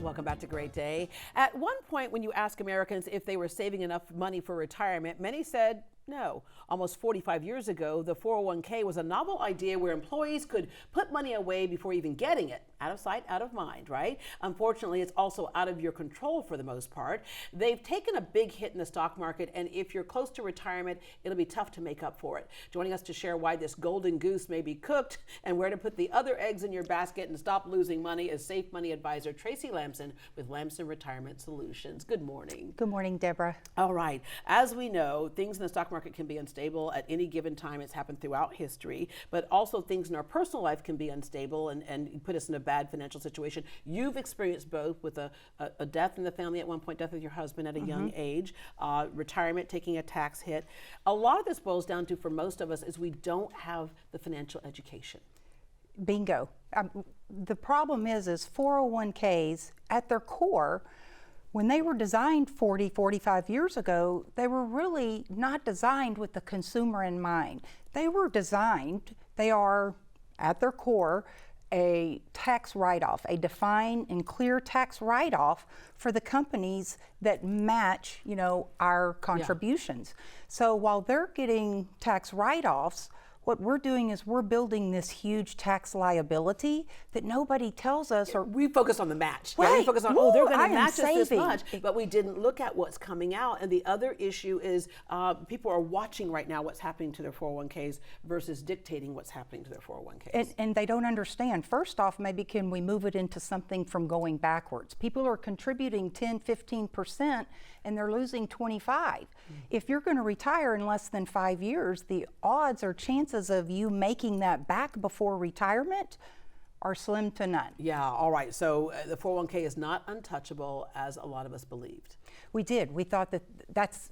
Welcome back to Great Day. At one point, when you ask Americans if they were saving enough money for retirement, many said no. Almost 45 years ago, the 401k was a novel idea where employees could put money away before even getting it. Out of sight, out of mind, right? Unfortunately, it's also out of your control for the most part. They've taken a big hit in the stock market, and if you're close to retirement, it'll be tough to make up for it. Joining us to share why this golden goose may be cooked and where to put the other eggs in your basket and stop losing money is Safe Money advisor Tracy Lamson with Lamson Retirement Solutions. Good morning. Good morning, Deborah. All right. As we know, things in the stock market can be unstable at any given time. It's happened throughout history, but also things in our personal life can be unstable and put us in a bad financial situation. You've experienced both with a death in the family at one point, death of your husband at a young age, retirement, taking a tax hit. A lot of this boils down to, for most of us, is we don't have the financial education. Bingo. The problem is 401ks at their core, when they were designed 40, 45 years ago, they were really not designed with the consumer in mind. They are at their core a tax write-off, a defined and clear tax write-off for the companies that match, our contributions. So while they're getting tax write-offs, what we're doing is we're building this huge tax liability that nobody tells us. Or we focus on the match. Right. We focus on, they're going to match us saving this much, but we didn't look at what's coming out. And the other issue is people are watching right now what's happening to their 401ks versus dictating what's happening to their 401ks. And they don't understand. First off, maybe can we move it into something from going backwards? People are contributing 10, 15%, and they're losing 25. If you're going to retire in less than 5 years, the odds or chances of you making that back before retirement are slim to none. Yeah, all right. So the 401k is not untouchable as a lot of us believed. We did. We thought that's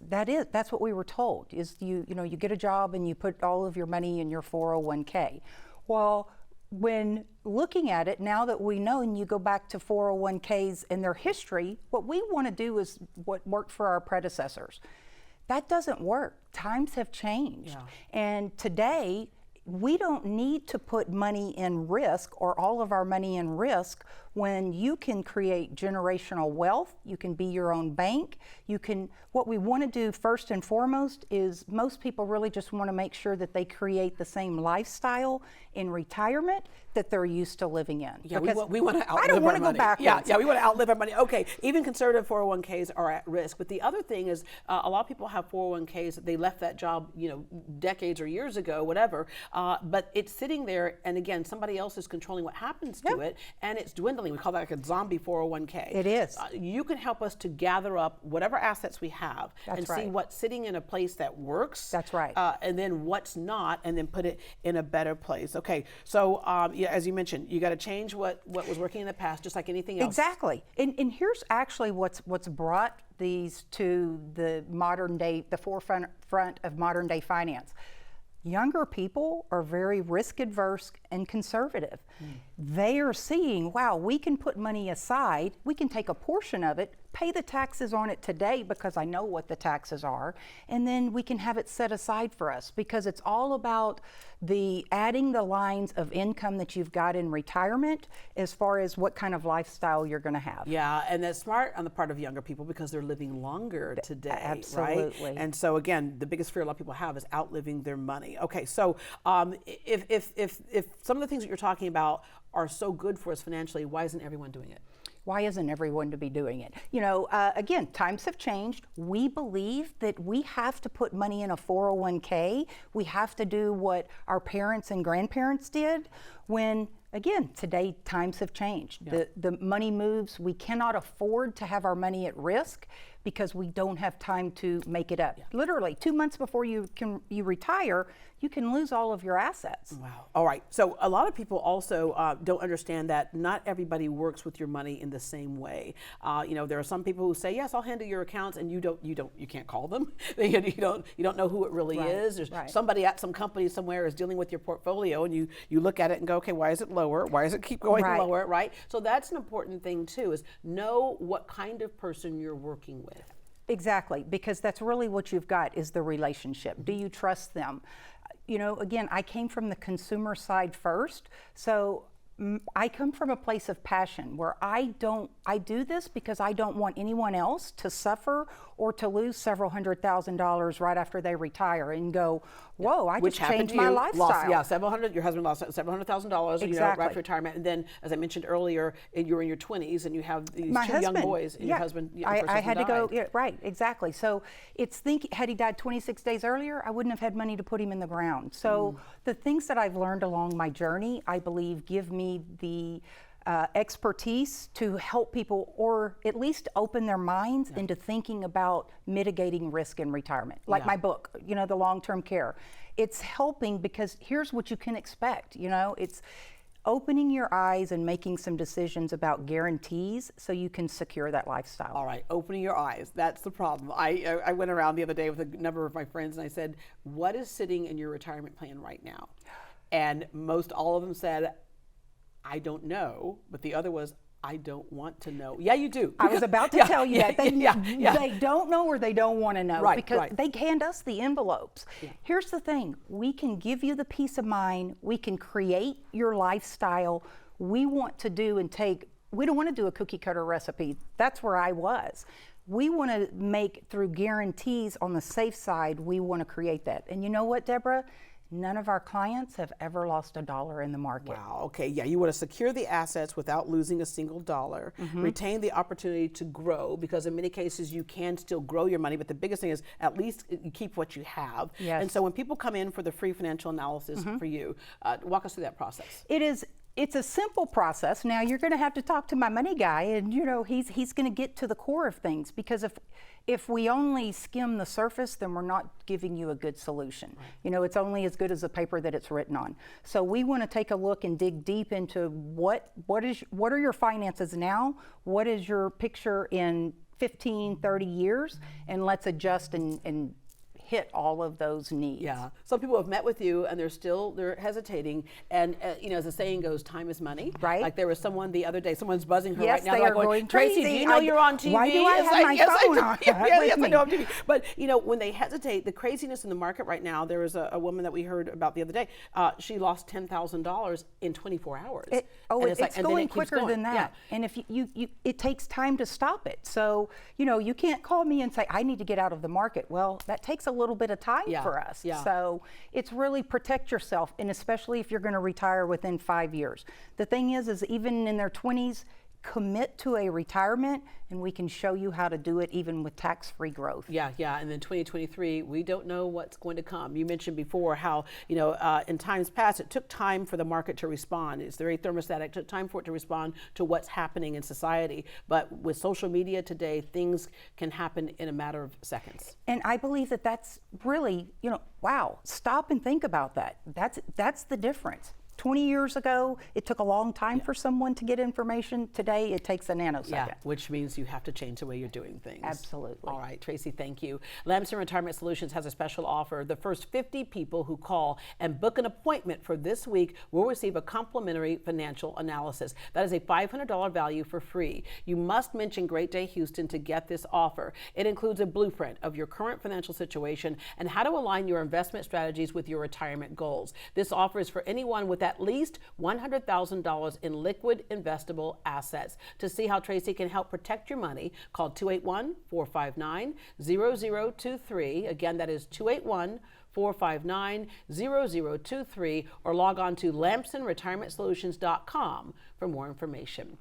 what we were told, is you get a job and you put all of your money in your 401k. Well, when looking at it, now that we know, and you go back to 401ks and their history, what we want to do is what worked for our predecessors. That doesn't work. Times have changed. Yeah. And today, we don't need to put money in risk or all of our money in risk when you can create generational wealth. You can be your own bank. What we want to do first and foremost is most people really just want to make sure that they create the same lifestyle in retirement that they're used to living in. Yeah, we want to outlive our money. I don't want to go backwards. Yeah, we want to outlive our money. Okay, even conservative 401ks are at risk. But the other thing is a lot of people have 401ks that they left that job, decades or years ago, whatever. But it's sitting there, and again, somebody else is controlling what happens to it, and it's dwindling. We call that like a zombie 401k. It is. You can help us to gather up whatever assets we have see what's sitting in a place that works. That's right. And then what's not, and then put it in a better place. Okay, so as you mentioned, you got to change what was working in the past, just like anything else. Exactly. And here's actually what's brought these to the modern day, the forefront of modern day finance. Younger people are very risk adverse and conservative. They are seeing, wow, we can put money aside, we can take a portion of it, pay the taxes on it today because I know what the taxes are, and then we can have it set aside for us, because it's all about adding the lines of income that you've got in retirement as far as what kind of lifestyle you're going to have. Yeah, and that's smart on the part of younger people because they're living longer today, Absolutely. right? And so again, the biggest fear a lot of people have is outliving their money. Okay, so if some of the things that you're talking about are so good for us financially, why isn't everyone doing it? Why isn't everyone to be doing it? Again, times have changed. We believe that we have to put money in a 401k. We have to do what our parents and grandparents did when, again, today times have changed. Yeah. The money moves. We cannot afford to have our money at risk because we don't have time to make it up. Yeah. Literally, 2 months before you retire, you can lose all of your assets. Wow. All right. So a lot of people also don't understand that not everybody works with your money in the same way. There are some people who say, "Yes, I'll handle your accounts," and you can't call them. you don't know who it really is. There's somebody at some company somewhere is dealing with your portfolio, and you look at it and go, "Okay, why is it lower? Why does it keep going lower?" Right. So that's an important thing too, is know what kind of person you're working with. Exactly, because that's really what you've got is the relationship. Do you trust them? Again, I came from the consumer side first, so I come from a place of passion where I do this because I don't want anyone else to suffer or to lose several $100,000 right after they retire and go, whoa, I Which just happened changed to my you. lifestyle. Your husband lost $700,000, you know, right Exactly. after retirement. And then, as I mentioned earlier, you're in your 20s and you have these My two husband, young boys. And your husband, the first I had to husband go, died. right, exactly. So had he died 26 days earlier, I wouldn't have had money to put him in the ground. So the things that I've learned along my journey, I believe, give me the expertise to help people, or at least open their minds into thinking about mitigating risk in retirement. Like my book, you know, the long-term care. It's helping because here's what you can expect, you know, it's opening your eyes and making some decisions about guarantees so you can secure that lifestyle. All right, opening your eyes. That's the problem. I went around the other day with a number of my friends and I said, what is sitting in your retirement plan right now? And most all of them said, I don't know. But the other was, I don't want to know. Yeah, you do. I was about to tell you that. They don't know or they don't want to know, Right, because right. they hand us the envelopes. Here's the thing. We can give you the peace of mind. We can create your lifestyle. We want to do and take, we don't want to do a cookie cutter recipe. That's where I was. We want to make, through guarantees on the safe side, we want to create that. And you know what, Deborah? None of our clients have ever lost a dollar in the market. Wow, okay, yeah, you want to secure the assets without losing a single dollar, Mm-hmm. retain the opportunity to grow, because in many cases you can still grow your money, but the biggest thing is at least you keep what you have. Yes. And so when people come in for the free financial analysis for you, walk us through that process. It's a simple process. Now you're going to have to talk to my money guy, and you know he's going to get to the core of things, because if we only skim the surface, then we're not giving you a good solution. Right. You know, it's only as good as the paper that it's written on. So we want to take a look and dig deep into what are your finances now? What is your picture in 15, 30 years? And let's adjust and hit all of those needs. Yeah, some people have met with you and they're hesitating, and you know, as the saying goes, time is money. Right. Like there was someone the other day, someone's buzzing her Yes, right now. they They're are like going Tracy, crazy. do you know you're on TV? Why do I It's have like, my yes, phone I on? do. Yeah, yes, With I know I'm me. TV. But you know, when they hesitate, the craziness in the market right now. There was a woman that we heard about the other day. She lost $10,000 in 24 hours. It's and going then it keeps quicker going. than that. Yeah. And if it takes time to stop it. So, you know, you can't call me and say, I need to get out of the market. Well, that takes a little bit of time for us. Yeah. So it's really protect yourself, and especially if you're going to retire within 5 years. The thing is even in their 20s, commit to a retirement, and we can show you how to do it even with tax-free growth. Yeah, and then 2023, we don't know what's going to come. You mentioned before how, you know, in times past, it took time for the market to respond. It's very thermostatic. It took time for it to respond to what's happening in society. But with social media today, things can happen in a matter of seconds. And I believe that that's really, you know, wow, stop and think about that. That's the difference. 20 years ago, it took a long time for someone to get information. Today, it takes a nanosecond. Yeah, which means you have to change the way you're doing things. Absolutely. All right, Tracy, thank you. Lamson Retirement Solutions has a special offer. The first 50 people who call and book an appointment for this week will receive a complimentary financial analysis. That is a $500 value for free. You must mention Great Day Houston to get this offer. It includes a blueprint of your current financial situation and how to align your investment strategies with your retirement goals. This offer is for anyone with at least $100,000 in liquid investable assets. To see how Tracy can help protect your money, call 281-459-0023. Again, that is 281-459-0023, or log on to LampsonRetirementSolutions.com for more information.